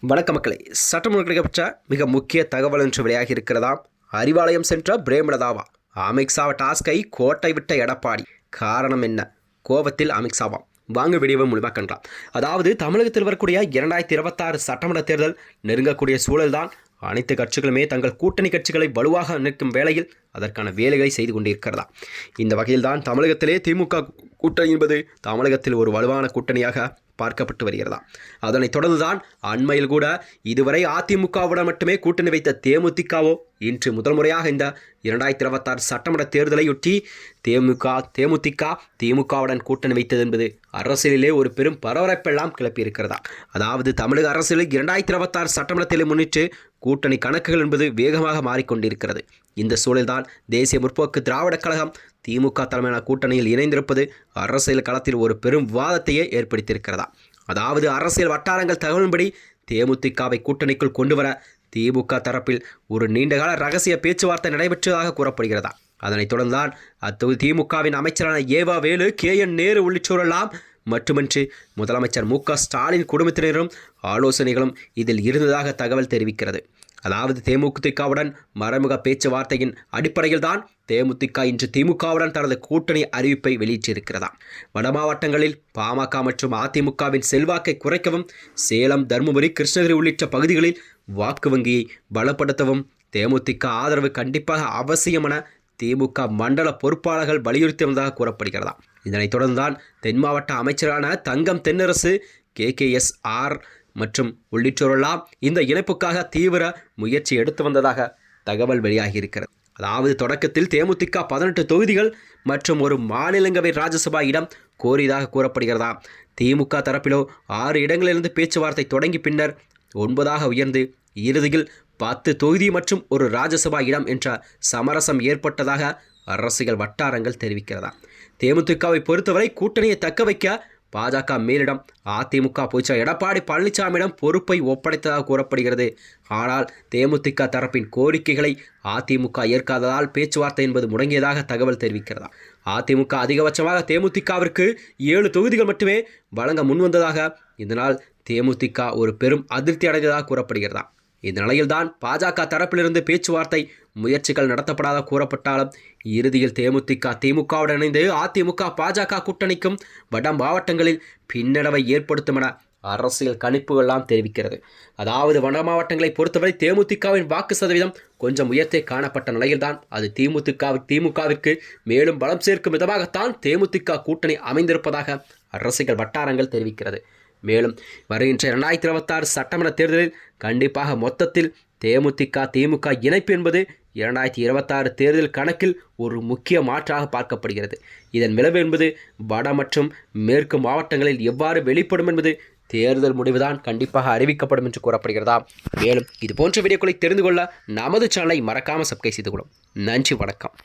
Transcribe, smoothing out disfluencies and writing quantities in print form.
வணக்க மக்களை, சட்டமன்ற கிடைக்கப்பட்ட மிக முக்கிய தகவல் என்று வெளியாகி இருக்கிறதாம். அறிவாலயம் சென்ற பிரேமலதாவா, அமித்ஷாவை டாஸ்கை கோட்டை விட்ட எடப்பாடி. காரணம் என்ன? கோபத்தில் அமித்ஷாவாம். வாங்க வீடியோவை மூலமாக கண்டலாம். அதாவது தமிழகத்தில் வரக்கூடிய 2026 சட்டமன்ற தேர்தல் நெருங்கக்கூடிய சூழல்தான் அனைத்து கட்சிகளுமே தங்கள் கூட்டணி கட்சிகளை வலுவாக நிற்கும் வேளையில் அதற்கான வேலைகளை செய்து கொண்டிருக்கிறதா. இந்த வகையில் தான் தமிழகத்திலே திமுக கூட்டணி என்பது தமிழகத்தில் ஒரு வலுவான கூட்டணியாக பார்க்கப்பட்டு வருகிறதா. அதனைத் தொடர்ந்துதான் அண்மையில் கூட இதுவரை அதிமுகவுடன் மட்டுமே கூட்டணி வைத்த தேமுதிகவோ இன்று முதல் முறையாக இந்த 2026 சட்டமன்ற தேர்தலையொட்டி தேமுதிக திமுகவுடன் கூட்டணி வைத்தது என்பது அரசியலிலே ஒரு பெரும் பரபரப்பெல்லாம் கிளப்பியிருக்கிறதா. அதாவது தமிழக அரசியலில் 2026 சட்டமன்றத்தை முன்னிட்டு கூட்டணி கணக்குகள் என்பது வேகமாக மாறிக்கொண்டிருக்கிறது. இந்த சூழல்தான் தேசிய முற்போக்கு திராவிடக் கழகம் திமுக தலைமையிலான கூட்டணியில் இணைந்திருப்பது அரசியல் களத்தில் ஒரு பெரும் விவாதத்தையே ஏற்படுத்தியிருக்கிறதா. அதாவது அரசியல் வட்டாரங்கள் தகவலின்படி தேமுதிகவை கூட்டணிக்குள் கொண்டுவர திமுக தரப்பில் ஒரு நீண்டகால ரகசிய பேச்சுவார்த்தை நடைபெற்றதாக கூறப்படுகிறதா. அதனைத் தொடர்ந்துதான் அத்தொகுதி திமுகவின் அமைச்சரான ஏவா வேலு, KN நேரு உள்ளிட்டோரெல்லாம் மட்டுமின்றி முதலமைச்சர் MK ஸ்டாலின் குடும்பத்தினரும் ஆலோசனைகளும் இதில் இருந்ததாக தகவல் தெரிவிக்கிறது. அதாவது தேமுதிகவுடன் மறைமுக பேச்சுவார்த்தையின் அடிப்படையில் தான் தேமுதிக இன்று திமுகவுடன் தனது கூட்டணி அறிவிப்பை வெளியிட்டிருக்கிறதா. வட மாவட்டங்களில் பாமக மற்றும் அதிமுகவின் செல்வாக்கை குறைக்கவும், சேலம், தருமபுரி, கிருஷ்ணகிரி உள்ளிட்ட பகுதிகளில் வாக்கு வங்கியை பலப்படுத்தவும் தேமுதிக ஆதரவு கண்டிப்பாக அவசியம் என திமுக மண்டல பொறுப்பாளர்கள் வலியுறுத்தி வந்ததாக கூறப்படுகிறதா. இதனைத் தொடர்ந்துதான் தென் மாவட்ட அமைச்சரான தங்கம் தென்னரசு, KKSR மற்றும் உள்ளிட்டோரெல்லாம் இந்த இணைப்புக்காக தீவிர முயற்சி எடுத்து வந்ததாக தகவல் வெளியாகியிருக்கிறது. அதாவது தொடக்கத்தில் தேமுதிக 18 தொகுதிகள் மற்றும் ஒரு மாநிலங்களவை ராஜ்யசபா இடம் கோரியதாக கூறப்படுகிறதா. திமுக தரப்பிலோ 6 இடங்களிலிருந்து பேச்சுவார்த்தை தொடங்கி பின்னர் 9ஆக உயர்ந்து இறுதியில் 10 தொகுதி மற்றும் ஒரு ராஜ்யசபா இடம் என்ற சமரசம் ஏற்பட்டதாக அரசியல் வட்டாரங்கள் தெரிவிக்கிறதா. தேமுதிகவை பொறுத்தவரை கூட்டணியை தக்க வைக்க பாஜக மேலிடம் அதிமுக பொதுச்செயலாளர் எடப்பாடி பழனிசாமியிடம் பொறுப்பை ஒப்படைத்ததாக கூறப்படுகிறது. ஆனால் தேமுதிக தரப்பின் கோரிக்கைகளை அதிமுக ஏற்காததால் பேச்சுவார்த்தை என்பது முடங்கியதாக தகவல் தெரிவிக்கிறதா. அதிமுக அதிகபட்சமாக தேமுதிகவிற்கு 7 தொகுதிகள் மட்டுமே வழங்க முன்வந்ததாக, இதனால் தேமுதிக ஒரு பெரும் அதிருப்தி அடைந்ததாக கூறப்படுகிறதா. இந்த நிலையில்தான் பாஜக தரப்பிலிருந்து பேச்சுவார்த்தை முயற்சிகள் நடத்தப்படாத கூறப்பட்டாலும் இறுதியில் தேமுதிக திமுகவுடன் இணைந்து அதிமுக பாஜக கூட்டணிக்கும் வட மாவட்டங்களில் பின்னடைவை ஏற்படுத்தும் என அரசியல் கணிப்புகள்லாம் தெரிவிக்கிறது. அதாவது வட மாவட்டங்களை பொறுத்தவரை தேமுதிகவின் வாக்கு சதவீதம் கொஞ்சம் உயர்த்தே காணப்பட்ட நிலையில்தான் அது திமுகவிற்கு மேலும் பலம் சேர்க்கும் விதமாகத்தான் தேமுதிக கூட்டணி அமைந்திருப்பதாக அரசியல் வட்டாரங்கள் தெரிவிக்கிறது. மேலும் வருகின்ற 2026 சட்டமன்ற தேர்தலில் கண்டிப்பாக மொத்தத்தில் திமுக இணைப்பு என்பது 2026 தேர்தல் கணக்கில் ஒரு முக்கிய மாற்றாக பார்க்கப்படுகிறது. இதன் விளைவு என்பது வட மற்றும் மேற்கு மாவட்டங்களில் எவ்வாறு வெளிப்படும் என்பது தேர்தல் முடிவுதான் கண்டிப்பாக அறிவிக்கப்படும் என்று கூறப்படுகிறதா. மேலும் இது போன்ற வீடியோக்களை தெரிந்து கொள்ள நமது சேனலை மறக்காமல் சப்ஸ்கிரைப் செய்து கொள்ளும். நன்றி, வணக்கம்.